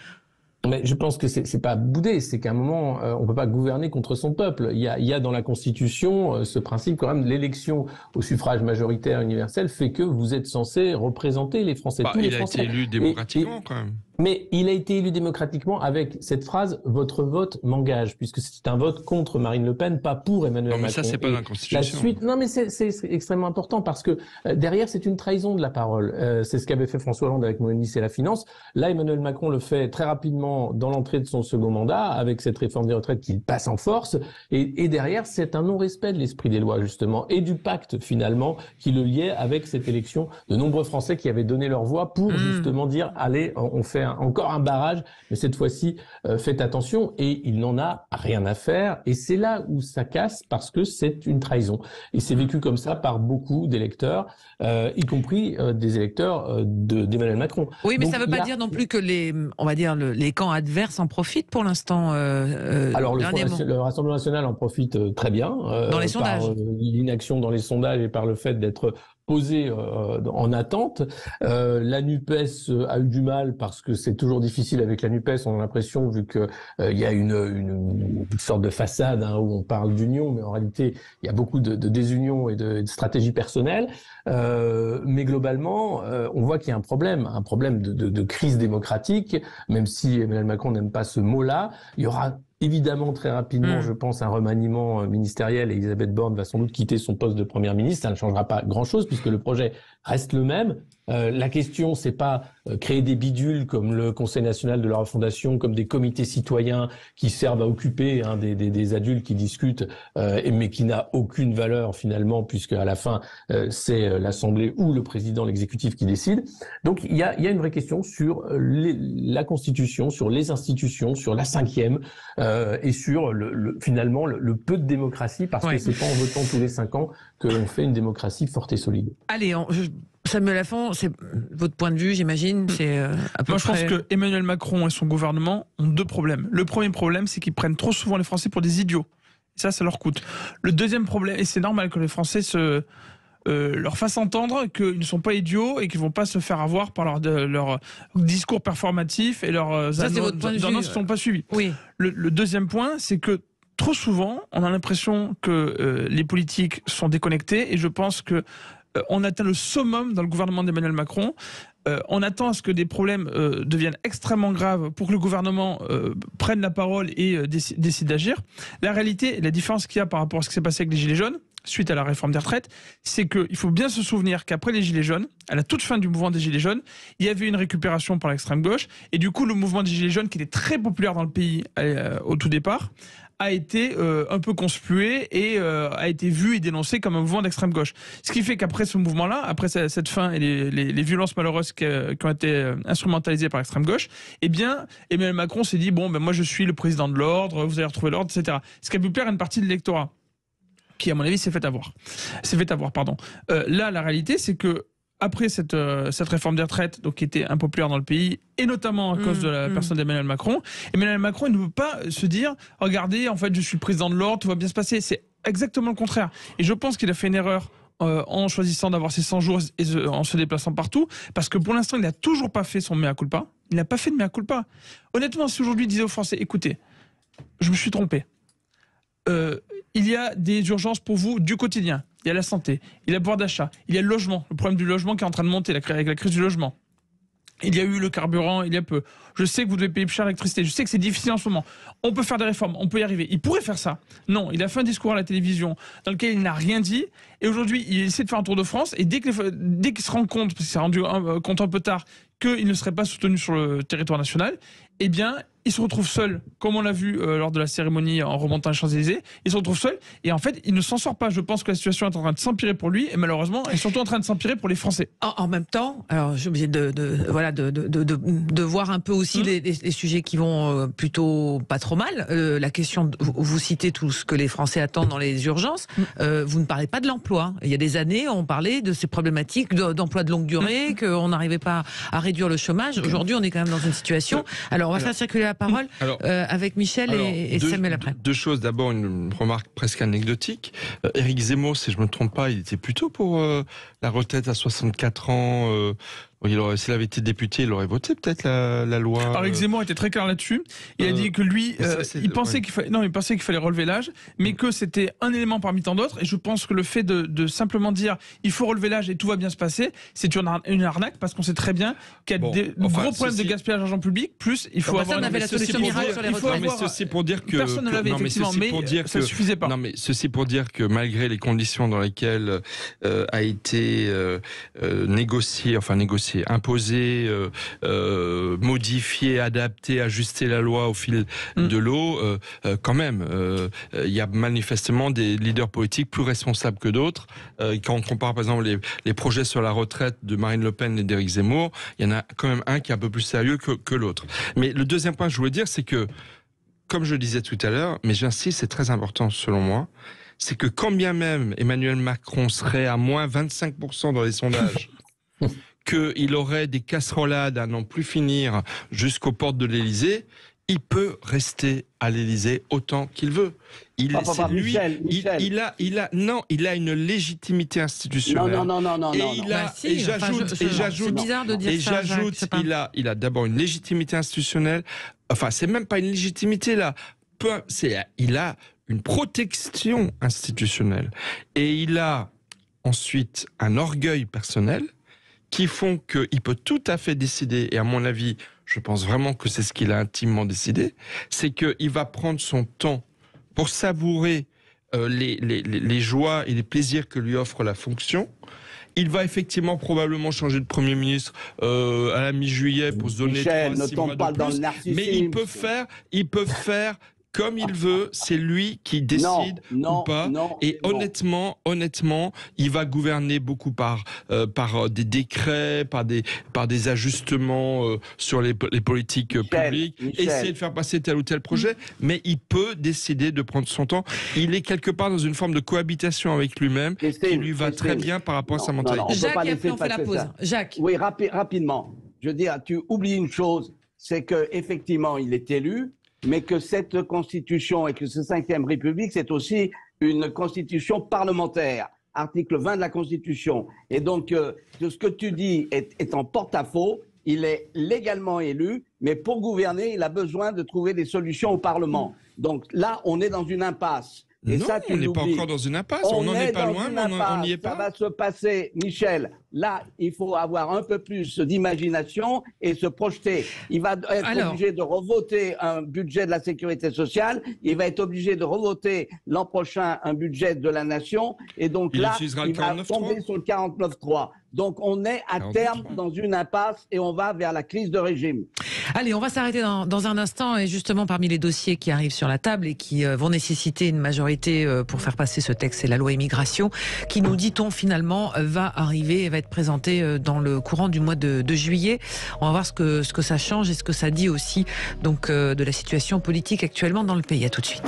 [SPEAKER 5] Mais je pense que c'est pas boudé, c'est qu'à un moment, on peut pas gouverner contre son peuple. Il y a dans la Constitution ce principe quand même, l'élection au suffrage majoritaire universel fait que vous êtes censé représenter les Français, tous les Français.
[SPEAKER 3] Il a été élu démocratiquement quand même.
[SPEAKER 5] Mais il a été élu démocratiquement avec cette phrase « Votre vote m'engage », puisque c'est un vote contre Marine Le Pen, pas pour Emmanuel Macron.
[SPEAKER 3] Non, mais ça, c'est pas dans la Constitution.
[SPEAKER 5] La suite, non, mais c'est extrêmement important parce que derrière, c'est une trahison de la parole. C'est ce qu'avait fait François Hollande avec Moïse et la finance. Là, Emmanuel Macron le fait très rapidement dans l'entrée de son second mandat, avec cette réforme des retraites qu'il passe en force. Et derrière, c'est un non-respect de l'esprit des lois, justement, et du pacte, finalement, qui le liait avec cette élection de nombreux Français qui avaient donné leur voix pour, justement, dire « Allez, on fait encore un barrage, mais cette fois-ci, faites attention ». Et il n'en a rien à faire. Et c'est là où ça casse, parce que c'est une trahison. Et c'est vécu comme ça par beaucoup d'électeurs, y compris des électeurs d'Emmanuel Macron.
[SPEAKER 2] Oui, mais donc, ça ne veut pas dire non plus que les camps adverses en profitent pour l'instant.
[SPEAKER 5] Alors le Rassemblement national en profite très bien.
[SPEAKER 2] Dans les sondages.
[SPEAKER 5] Par l'inaction dans les sondages et par le fait d'être posé en attente. La NUPES a eu du mal parce que c'est toujours difficile avec la NUPES, on a l'impression, vu que il y a une sorte de façade où on parle d'union, mais en réalité il y a beaucoup de désunion et de stratégie personnelle. Mais globalement, on voit qu'il y a un problème de crise démocratique, même si Emmanuel Macron n'aime pas ce mot-là. Il y aura évidemment très rapidement, je pense, un remaniement ministériel et Elisabeth Borne va sans doute quitter son poste de première ministre. Ça ne changera pas grand-chose puisque le projet reste le même. La question, c'est pas créer des bidules comme le Conseil national de la refondation, comme des comités citoyens qui servent à occuper des adultes qui discutent, mais qui n'a aucune valeur finalement, puisque à la fin c'est l'Assemblée ou le président, l'exécutif qui décide. Donc il y a une vraie question sur la Constitution, sur les institutions, sur la 5e et sur finalement le peu de démocratie, parce que c'est pas en votant tous les 5 ans que l'on fait une démocratie forte et solide.
[SPEAKER 2] Allez, Samuel Lafont, c'est votre point de vue, j'imagine.
[SPEAKER 6] Moi, je pense que Emmanuel Macron et son gouvernement ont 2 problèmes. Le premier problème, c'est qu'ils prennent trop souvent les Français pour des idiots. Ça leur coûte. Le deuxième problème, et c'est normal que les Français leur fassent entendre qu'ils ne sont pas idiots et qu'ils ne vont pas se faire avoir par leur discours performatif et leurs annonces ne sont pas suivies.
[SPEAKER 2] Oui.
[SPEAKER 6] Le deuxième point, c'est que trop souvent, on a l'impression que les politiques sont déconnectés, et je pense que on atteint le summum dans le gouvernement d'Emmanuel Macron. On attend à ce que des problèmes deviennent extrêmement graves pour que le gouvernement prenne la parole et décide d'agir. La réalité, la différence qu'il y a par rapport à ce qui s'est passé avec les Gilets jaunes, suite à la réforme des retraites, c'est qu'il faut bien se souvenir qu'après les Gilets jaunes, à la toute fin du mouvement des Gilets jaunes, il y avait une récupération par l'extrême gauche, et du coup le mouvement des Gilets jaunes, qui était très populaire dans le pays au tout départ, a été un peu conspué et a été vu et dénoncé comme un mouvement d'extrême gauche. Ce qui fait qu'après ce mouvement-là, après cette fin et les violences malheureuses qui ont été instrumentalisées par l'extrême gauche, eh bien, Emmanuel Macron s'est dit bon, ben moi je suis le président de l'ordre, vous allez retrouver l'ordre, etc. Ce qui a pu plaire à une partie de l'électorat, qui à mon avis s'est fait avoir. Là, la réalité, c'est que après cette réforme des retraites, donc qui était impopulaire dans le pays, et notamment à cause de la personne d'Emmanuel Macron, Emmanuel Macron il ne peut pas se dire « Regardez, en fait, je suis le président de l'ordre, tout va bien se passer ». C'est exactement le contraire. Et je pense qu'il a fait une erreur en choisissant d'avoir ces 100 jours et en se déplaçant partout, parce que pour l'instant, il n'a toujours pas fait son mea culpa. Il n'a pas fait de mea culpa. Honnêtement, si aujourd'hui il disait aux Français « Écoutez, je me suis trompé. Il y a des urgences pour vous du quotidien. Il y a la santé, il y a le pouvoir d'achat, il y a le logement, le problème du logement qui est en train de monter avec la crise du logement. Il y a eu le carburant, il y a peu. Je sais que vous devez payer plus cher l'électricité. Je sais que c'est difficile en ce moment. On peut faire des réformes, on peut y arriver. Il pourrait faire ça. Non, il a fait un discours à la télévision dans lequel il n'a rien dit. Et aujourd'hui, il essaie de faire un tour de France. Et dès qu'il se rend compte, parce qu'il s'est rendu compte un peu tard, qu'il ne serait pas soutenu sur le territoire national, eh bien, il se retrouve seul, comme on l'a vu lors de la cérémonie en remontant les Champs-Élysées. Il se retrouve seul et en fait, il ne s'en sort pas. Je pense que la situation est en train de s'empirer pour lui et malheureusement, elle est surtout en train de s'empirer pour les Français.
[SPEAKER 2] En même temps, alors j'ai obligé de voir un peu aussi les sujets qui vont plutôt pas trop mal. La question, vous citez tout ce que les Français attendent dans les urgences. Vous ne parlez pas de l'emploi. Il y a des années, on parlait de ces problématiques d'emploi de longue durée, qu'on n'arrivait pas à réduire le chômage. Aujourd'hui, on est quand même dans une situation. Alors, on va faire circuler la parole avec Michel et Samuel après.
[SPEAKER 3] Deux choses. D'abord, une remarque presque anecdotique. Éric Zemmour, si je ne me trompe pas, il était plutôt pour la retraite à 64 ans. S'il avait été député, il aurait voté peut-être la loi.
[SPEAKER 6] Alors, Éric Zemmour était très clair là-dessus. Il a dit que lui, il pensait qu'il fallait relever l'âge, mais que c'était un élément parmi tant d'autres. Et je pense que le fait de simplement dire il faut relever l'âge et tout va bien se passer, c'est une arnaque parce qu'on sait très bien qu'il y a des gros problèmes de gaspillage d'argent public. Plus, il faut avoir.
[SPEAKER 2] Personne n'avait la solution miracle sur les retraites.
[SPEAKER 3] Ceci pour dire que
[SPEAKER 6] personne ne l'avait effectivement, mais ça suffisait pas.
[SPEAKER 3] Non, mais ceci pour dire que malgré les conditions dans lesquelles a été imposer, modifier, adapter, ajuster la loi au fil de l'eau, quand même, il y a manifestement des leaders politiques plus responsables que d'autres. Quand on compare par exemple les projets sur la retraite de Marine Le Pen et d'Éric Zemmour, il y en a quand même un qui est un peu plus sérieux que l'autre. Mais le deuxième point que je voulais dire, c'est que, comme je le disais tout à l'heure, mais j'insiste, c'est très important selon moi, c'est que quand bien même Emmanuel Macron serait à moins 25% dans les sondages, qu'il aurait des casserolades à n'en plus finir jusqu'aux portes de l'Élysée, il peut rester à l'Élysée autant qu'il veut. Il a une légitimité institutionnelle.
[SPEAKER 2] Non.
[SPEAKER 3] Et j'ajoute,
[SPEAKER 2] c'est bizarre de dire ça,
[SPEAKER 3] Jacques, il a d'abord une légitimité institutionnelle. Enfin, c'est même pas une légitimité là. Il a une protection institutionnelle. Et il a ensuite un orgueil personnel qui font qu'il peut tout à fait décider, et à mon avis, je pense vraiment que c'est ce qu'il a intimement décidé, c'est qu'il va prendre son temps pour savourer les joies et les plaisirs que lui offre la fonction. Il va effectivement probablement changer de Premier ministre à la mi-juillet pour se donner 3-6 mois de plus, mais il peut faire comme il veut, c'est lui qui décide ou pas. Honnêtement, il va gouverner beaucoup par des décrets, par des ajustements sur les politiques publiques, essayer de faire passer tel ou tel projet, mais il peut décider de prendre son temps. Il est quelque part dans une forme de cohabitation avec lui-même qui lui va très bien par rapport à sa mentalité.
[SPEAKER 2] Jacques, et après on fait la pause. Jacques.
[SPEAKER 4] Oui, rapidement. Je veux dire, tu oublies une chose, c'est qu'effectivement, il est élu, mais que cette constitution et que ce 5e République, c'est aussi une constitution parlementaire, article 20 de la Constitution. Et donc, ce que tu dis est en porte-à-faux. Il est légalement élu, mais pour gouverner, il a besoin de trouver des solutions au Parlement. Donc là, on est dans une impasse. Et
[SPEAKER 3] non,
[SPEAKER 4] ça,
[SPEAKER 3] on n'est pas encore dans une impasse. On n'en est pas loin, mais on n'y est pas.
[SPEAKER 4] Ça va se passer, Michel. Là, il faut avoir un peu plus d'imagination et se projeter. Il va être obligé de revoter un budget de la sécurité sociale. Il va être obligé de revoter l'an prochain un budget de la nation. Et donc là, il va tomber sur le 49.3. Donc on est à terme dans une impasse et on va vers la crise de régime.
[SPEAKER 2] Allez, on va s'arrêter dans un instant et justement parmi les dossiers qui arrivent sur la table et qui vont nécessiter une majorité pour faire passer ce texte, c'est la loi immigration qui, nous dit-on finalement, va arriver et va être présentée dans le courant du mois de juillet. On va voir ce que ça change et ce que ça dit aussi donc de la situation politique actuellement dans le pays. À tout de suite.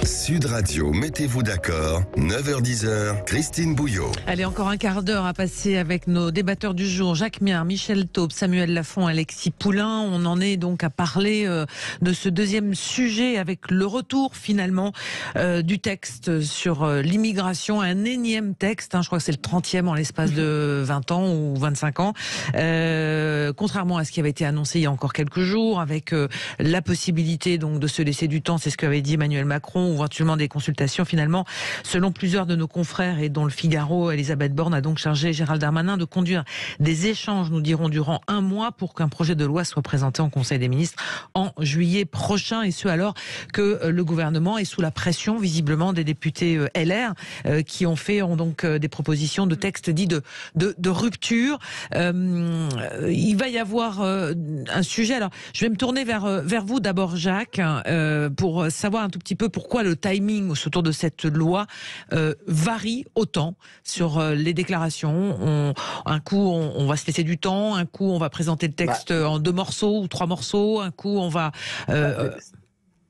[SPEAKER 1] Sud Radio, mettez-vous d'accord, 9h-10h, Christine Bouillot.
[SPEAKER 2] Allez, encore un quart d'heure à passer avec nos débatteurs du jour, Jacques Miard, Michel Taube, Samuel Lafont, Alexis Poulain. On en est donc à parler de ce deuxième sujet avec le retour finalement du texte sur l'immigration, un énième texte, je crois que c'est le 30e en l'espace de 20 ans ou 25 ans, contrairement à ce qui avait été annoncé il y a encore quelques jours, avec la possibilité donc de se laisser du temps, c'est ce qu'avait dit Emmanuel Macron, ou éventuellement des consultations. Finalement, selon plusieurs de nos confrères et dont le Figaro, Elisabeth Borne a donc chargé Gérald Darmanin de conduire des échanges, nous dirons, durant un mois pour qu'un projet de loi soit présenté en Conseil des ministres en juillet prochain, et ce alors que le gouvernement est sous la pression visiblement des députés LR qui ont donc des propositions de textes dits de rupture. Il va y avoir un sujet. Alors, je vais me tourner vers vous d'abord, Jacques, pour savoir un tout petit peu pourquoi le timing autour de cette loi varie autant sur les déclarations. Un coup, on va se laisser du temps, un coup, on va présenter le texte en 2 morceaux ou 3 morceaux, un coup, on va...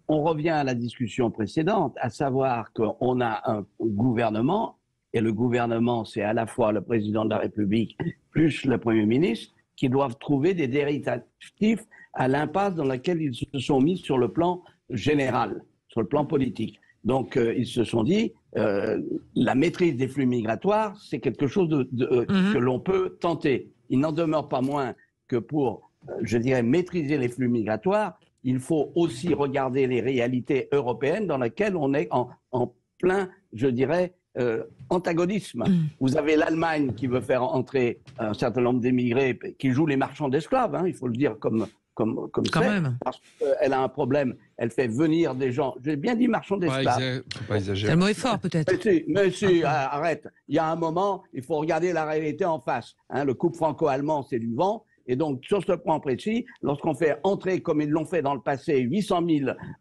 [SPEAKER 4] On revient à la discussion précédente, à savoir qu'on a un gouvernement, et le gouvernement, c'est à la fois le président de la République plus le Premier ministre, qui doivent trouver des dérivatifs à l'impasse dans laquelle ils se sont mis sur le plan général, sur le plan politique. Donc, ils se sont dit, la maîtrise des flux migratoires, c'est quelque chose que l'on peut tenter. Il n'en demeure pas moins que pour, je dirais, maîtriser les flux migratoires, il faut aussi regarder les réalités européennes dans lesquelles on est en plein, je dirais, antagonisme. Vous avez l'Allemagne qui veut faire entrer un certain nombre d'émigrés qui jouent les marchands d'esclaves, il faut le dire comme
[SPEAKER 2] quand même.
[SPEAKER 4] Parce qu'elle a un problème, elle fait venir des gens, j'ai bien dit marchands d'esclaves.
[SPEAKER 3] Pas exagérer.
[SPEAKER 2] Le mot est fort peut-être.
[SPEAKER 4] Mais si, arrête. Il y a un moment, il faut regarder la réalité en face. Le couple franco-allemand, c'est du vent. Et donc, sur ce point précis, lorsqu'on fait entrer, comme ils l'ont fait dans le passé, 800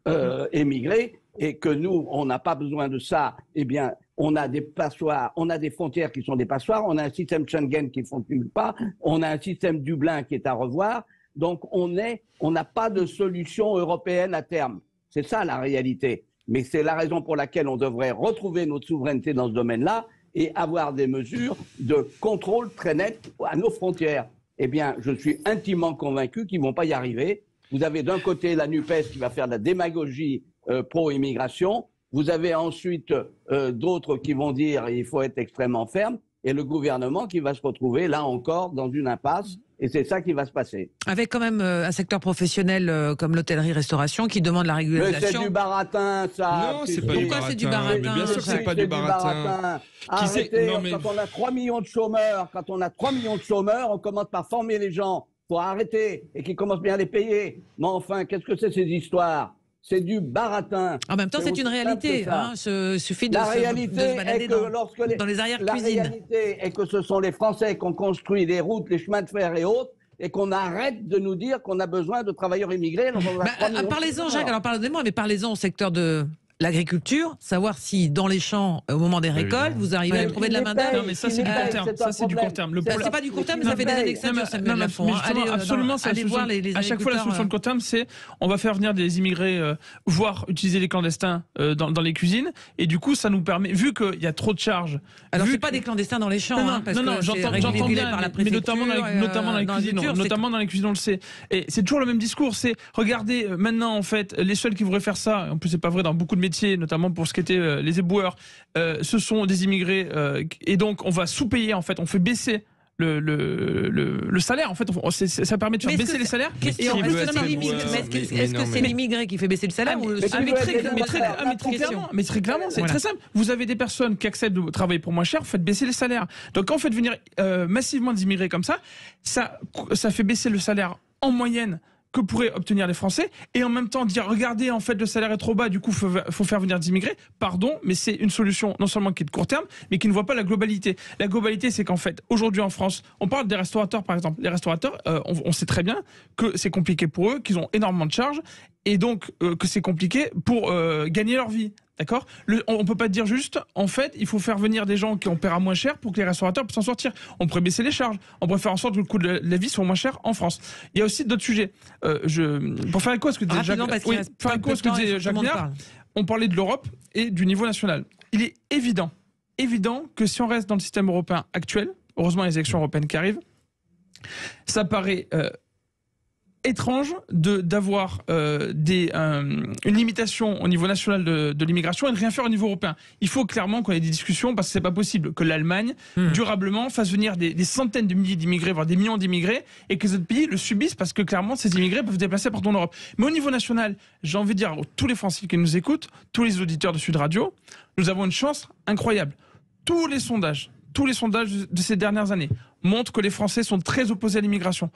[SPEAKER 4] 000 émigrés, et que nous, on n'a pas besoin de ça, eh bien, on a des passoires, on a des frontières qui sont des passoires, on a un système Schengen qui ne fonctionne pas, on a un système Dublin qui est à revoir. Donc, on n'a pas de solution européenne à terme. C'est ça la réalité. Mais c'est la raison pour laquelle on devrait retrouver notre souveraineté dans ce domaine-là et avoir des mesures de contrôle très nettes à nos frontières. Eh bien, je suis intimement convaincu qu'ils ne vont pas y arriver. Vous avez d'un côté la NUPES qui va faire de la démagogie pro-immigration. Vous avez ensuite d'autres qui vont dire qu'il faut être extrêmement ferme. Et le gouvernement qui va se retrouver, là encore, dans une impasse. Et c'est ça qui va se passer.
[SPEAKER 2] Avec quand même un secteur professionnel comme l'hôtellerie-restauration qui demande la régularisation.
[SPEAKER 4] Mais c'est du baratin, ça.
[SPEAKER 3] Non, c'est pas du baratin.
[SPEAKER 2] Pourquoi c'est du baratin?
[SPEAKER 3] Mais bien sûr que c'est pas du baratin.
[SPEAKER 4] Arrêtez, quand on a 3 millions de chômeurs, on commence par former les gens pour arrêter et qu'ils commencent bien à les payer. Mais enfin, qu'est-ce que c'est ces histoires? C'est du baratin.
[SPEAKER 2] En même temps, c'est une réalité. Il suffit de se balader dans les arrière-cuisines.
[SPEAKER 4] La réalité est que ce sont les Français qui ont construit les routes, les chemins de fer et autres, et qu'on arrête de nous dire qu'on a besoin de travailleurs immigrés.
[SPEAKER 2] Parlez-en, Jacques, alors pardonnez-moi, mais parlez-en au secteur de l'agriculture, savoir si dans les champs, au moment des récoltes, vous arrivez à trouver de la main-d'œuvre.
[SPEAKER 6] Non, mais ça, c'est du court terme. Ça, c'est du court terme.
[SPEAKER 2] C'est pas du court terme, mais ça fait des années que ça dure, Samuel Lafont.
[SPEAKER 6] Absolument, allez voir les agriculteurs. À chaque fois, la solution de court terme, c'est on va faire venir des immigrés, voire utiliser les clandestins dans les cuisines. Et du coup, ça nous permet, vu qu'il y a trop de charges.
[SPEAKER 2] Alors, c'est pas des clandestins dans les champs, parce que
[SPEAKER 6] j'entends bien, mais notamment dans les cuisines. Notamment dans les cuisines, on le sait. Et c'est toujours le même discours. C'est regardez, maintenant, en fait, les seuls qui voudraient faire ça, en plus, c'est pas vrai dans beaucoup de métiers, notamment pour ce qui était les éboueurs, ce sont des immigrés et donc on va sous-payer, en fait, on fait baisser le salaire, en fait, ça permet de faire baisser les salaires. Est-ce que c'est l'immigré qui fait baisser le salaire mais très clairement, c'est très simple. Vous avez des personnes qui acceptent de travailler pour moins cher, vous faites baisser les salaires. Donc quand on fait venir massivement des immigrés comme ça fait baisser le salaire en moyenne que pourraient obtenir les Français, et en même temps dire, regardez, en fait, le salaire est trop bas, du coup, faut faire venir des immigrés. Pardon, mais c'est une solution non seulement qui est de court terme, mais qui ne voit pas la globalité. La globalité, c'est qu'en fait, aujourd'hui en France, on parle des restaurateurs, par exemple. Les restaurateurs, on sait très bien que c'est compliqué pour eux, qu'ils ont énormément de charges, et donc que c'est compliqué pour gagner leur vie. D'accord ? On peut pas dire juste, en fait, il faut faire venir des gens qui en paiera moins cher pour que les restaurateurs puissent s'en sortir. On pourrait baisser les charges. On pourrait faire en sorte que le coût de la vie soit moins cher en France. Il y a aussi d'autres sujets. Pour faire écho à ce que disait Jacques Ménard, on parlait de l'Europe et du niveau national. Il est évident que si on reste dans le système européen actuel, heureusement les élections européennes qui arrivent, ça paraît étrange d'avoir une limitation au niveau national de l'immigration et de rien faire au niveau européen. Il faut clairement qu'on ait des discussions, parce que c'est pas possible que l'Allemagne durablement fasse venir des centaines de milliers d'immigrés, voire des millions d'immigrés, et que les autres pays le subissent, parce que clairement ces immigrés peuvent se déplacer partout en Europe. Mais au niveau national, j'ai envie de dire à tous les Français qui nous écoutent, tous les auditeurs de Sud Radio, nous avons une chance incroyable. Tous les sondages de ces dernières années montrent que les Français sont très opposés à l'immigration.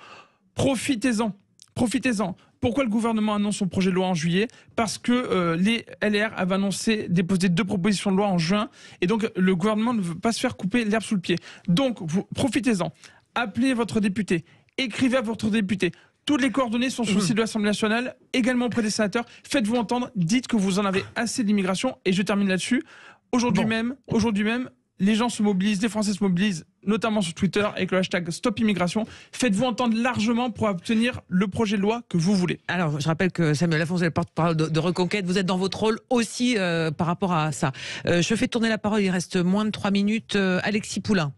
[SPEAKER 6] Profitez-en. Pourquoi le gouvernement annonce son projet de loi en juillet ? Parce que les LR avaient déposé 2 propositions de loi en juin, et donc le gouvernement ne veut pas se faire couper l'herbe sous le pied. Donc, profitez-en. Appelez votre député, écrivez à votre député. Toutes les coordonnées sont sur le site de l'Assemblée nationale, également auprès des sénateurs. Faites-vous entendre, dites que vous en avez assez de l'immigration, et je termine là-dessus. Aujourd'hui même, les gens se mobilisent, les Français se mobilisent, notamment sur Twitter avec le hashtag Stop Immigration. Faites-vous entendre largement pour obtenir le projet de loi que vous voulez.
[SPEAKER 2] Alors, je rappelle que Samuel Alphonse est le porte-parole de Reconquête. Vous êtes dans votre rôle aussi par rapport à ça. Je fais tourner la parole, il reste moins de 3 minutes. Alexis Poulain.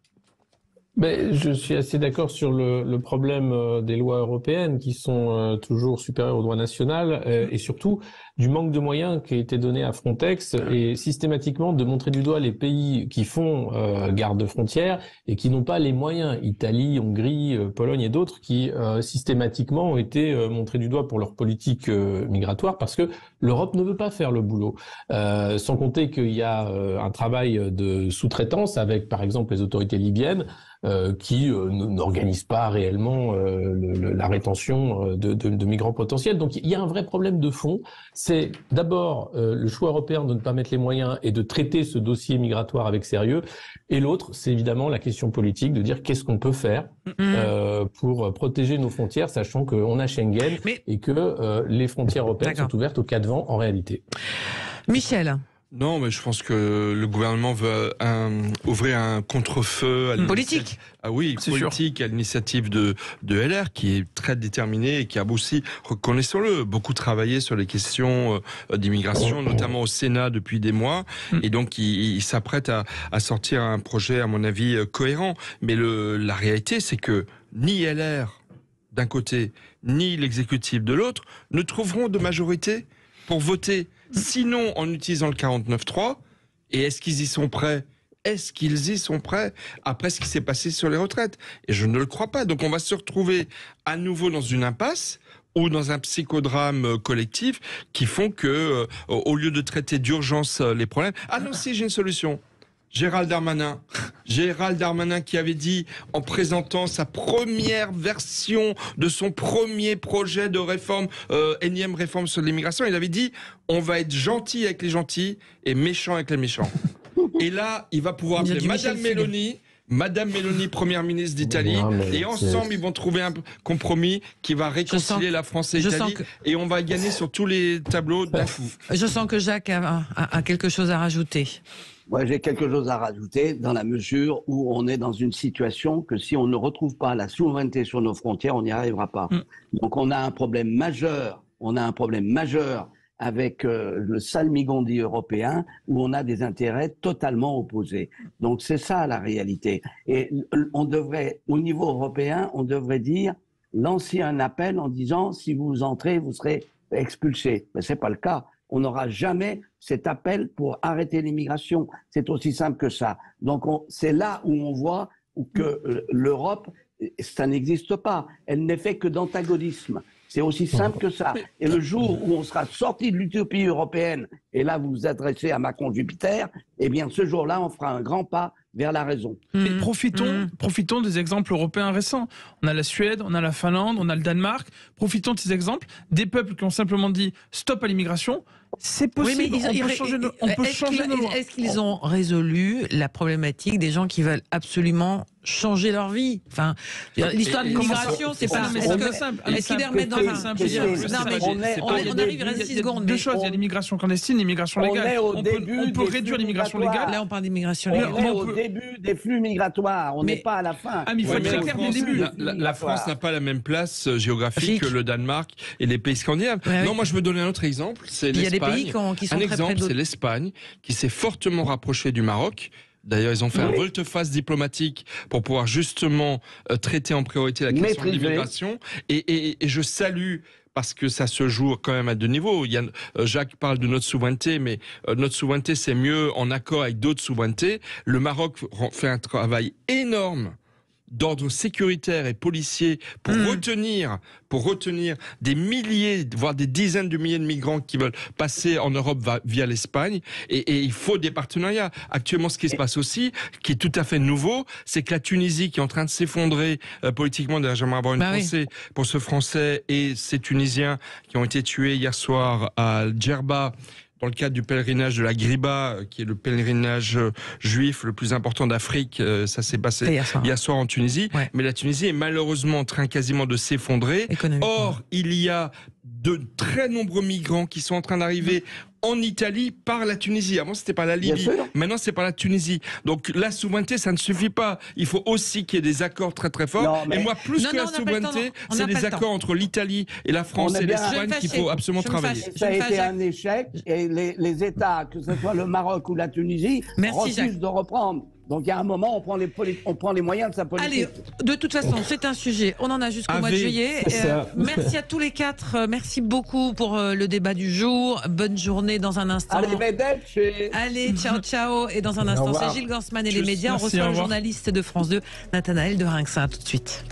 [SPEAKER 5] Je suis assez d'accord sur le problème des lois européennes qui sont toujours supérieures au droit national et surtout du manque de moyens qui a été donné à Frontex et systématiquement de montrer du doigt les pays qui font garde de frontières et qui n'ont pas les moyens. Italie, Hongrie, Pologne et d'autres qui systématiquement ont été montrés du doigt pour leur politique migratoire parce que l'Europe ne veut pas faire le boulot. Sans compter qu'il y a un travail de sous-traitance avec par exemple les autorités libyennes qui n'organisent pas réellement la rétention de migrants potentiels. Donc il y a un vrai problème de fond. C'est d'abord le choix européen de ne pas mettre les moyens et de traiter ce dossier migratoire avec sérieux. Et l'autre, c'est évidemment la question politique de dire qu'est-ce qu'on peut faire pour protéger nos frontières, sachant qu'on a Schengen et que les frontières européennes sont ouvertes aux 4 vents en réalité.
[SPEAKER 2] Michel.
[SPEAKER 3] Non, mais je pense que le gouvernement veut ouvrir un contre-feu
[SPEAKER 2] politique.
[SPEAKER 3] Ah oui, politique sûr. À l'initiative de LR qui est très déterminée et qui a aussi, reconnaissons-le, beaucoup travaillé sur les questions d'immigration, notamment au Sénat depuis des mois. Et donc, il s'apprête à sortir un projet, à mon avis, cohérent. Mais la réalité, c'est que ni LR d'un côté, ni l'exécutif de l'autre ne trouveront de majorité pour voter. Sinon, en utilisant le 49.3, et est-ce qu'ils y sont prêts ? Est-ce qu'ils y sont prêts après ce qui s'est passé sur les retraites ? Et je ne le crois pas. Donc on va se retrouver à nouveau dans une impasse ou dans un psychodrame collectif qui font que, au lieu de traiter d'urgence les problèmes... Ah non, si, j'ai une solution. Gérald Darmanin qui avait dit, en présentant sa première version de son premier projet de réforme, énième réforme sur l'immigration, il avait dit on va être gentil avec les gentils et méchant avec les méchants. Et là, il va pouvoir appeler Madame Meloni, première ministre d'Italie, et ensemble, ils vont trouver un compromis qui va réconcilier la France et l'Italie, et on va gagner sur tous les tableaux d'un coup.
[SPEAKER 2] Je sens que Jacques a quelque chose à rajouter.
[SPEAKER 4] Moi, j'ai quelque chose à rajouter dans la mesure où on est dans une situation que si on ne retrouve pas la souveraineté sur nos frontières, on n'y arrivera pas. Donc, on a un problème majeur. Avec le salmigondis européen où on a des intérêts totalement opposés. Donc c'est ça la réalité. Et on devrait, au niveau européen, lancer un appel en disant si vous entrez, vous serez expulsé. Mais c'est pas le cas. On n'aura jamais cet appel pour arrêter l'immigration. C'est aussi simple que ça. Donc c'est là où on voit que l'Europe, ça n'existe pas. Elle n'est fait que d'antagonisme. C'est aussi simple que ça. Et le jour où on sera sorti de l'utopie européenne, et là vous vous adressez à Macron-Jupiter, eh bien ce jour-là, on fera un grand pas vers la raison.
[SPEAKER 6] Et profitons des exemples européens récents. On a la Suède, on a la Finlande, on a le Danemark. Profitons de ces exemples. Des peuples qui ont simplement dit stop à l'immigration. C'est possible.
[SPEAKER 2] Oui, mais
[SPEAKER 6] on peut changer nos lois.
[SPEAKER 2] Est-ce qu'ils ont résolu la problématique des gens qui veulent absolument changer leur vie? Enfin, l'histoire de l'immigration, c'est pas simple. Est-ce qu'ils les remettent dans un... On arrive, il reste 6 secondes.
[SPEAKER 6] Deux choses, il y a l'immigration clandestine, l'immigration légale. On peut réduire l'immigration légale.
[SPEAKER 2] Là, on parle d'immigration légale.
[SPEAKER 4] On est au début des flux migratoires, on n'est pas à la fin.
[SPEAKER 6] Ah, mais il faut être très clair au début.
[SPEAKER 3] La France n'a pas la même place géographique que le Danemark et les pays scandinaves. Non, moi je veux donner un autre exemple, c'est l'Espagne.
[SPEAKER 2] Il y a des pays qui sont
[SPEAKER 3] un
[SPEAKER 2] très
[SPEAKER 3] exemple, c'est l'Espagne qui s'est fortement rapprochée du Maroc. D'ailleurs, ils ont fait un volte-face diplomatique pour pouvoir justement traiter en priorité la question de l'immigration. Et je salue, parce que ça se joue quand même à deux niveaux. Jacques parle de notre souveraineté, mais notre souveraineté, c'est mieux en accord avec d'autres souverainetés. Le Maroc fait un travail énorme d'ordre sécuritaire et policier pour retenir des milliers, voire des dizaines de milliers de migrants qui veulent passer en Europe via l'Espagne. Et il faut des partenariats. Actuellement, ce qui se passe aussi, qui est tout à fait nouveau, c'est que la Tunisie, qui est en train de s'effondrer politiquement, d'ailleurs j'aimerais avoir une pensée pour ce Français et ces Tunisiens qui ont été tués hier soir à Djerba, dans le cadre du pèlerinage de la Griba, qui est le pèlerinage juif le plus important d'Afrique. Ça s'est passé hier soir en Tunisie. Ouais. Mais la Tunisie est malheureusement en train quasiment de s'effondrer. Or, il y a de très nombreux migrants qui sont en train d'arriver en Italie par la Tunisie. Avant, c'était par la Libye. Maintenant, c'est par la Tunisie. Donc, la souveraineté, ça ne suffit pas. Il faut aussi qu'il y ait des accords très très forts. Et moi, plus que la souveraineté, c'est des accords entre l'Italie et la France et l'Espagne qu'il faut absolument travailler.
[SPEAKER 4] Ça a été un échec et les États, que ce soit le Maroc ou la Tunisie, refusent de reprendre. Donc, il y a un moment, on prend les moyens de sa politique.
[SPEAKER 2] Allez, de toute façon, c'est un sujet. On en a jusqu'au mois de juillet. Merci à tous les quatre. Merci beaucoup pour le débat du jour. Bonne journée dans un instant. Allez, ciao, ciao. Et dans un instant, c'est Gilles Gansman et les médias. On reçoit le journaliste de France 2, Nathanaël Deringsa. Tout de suite.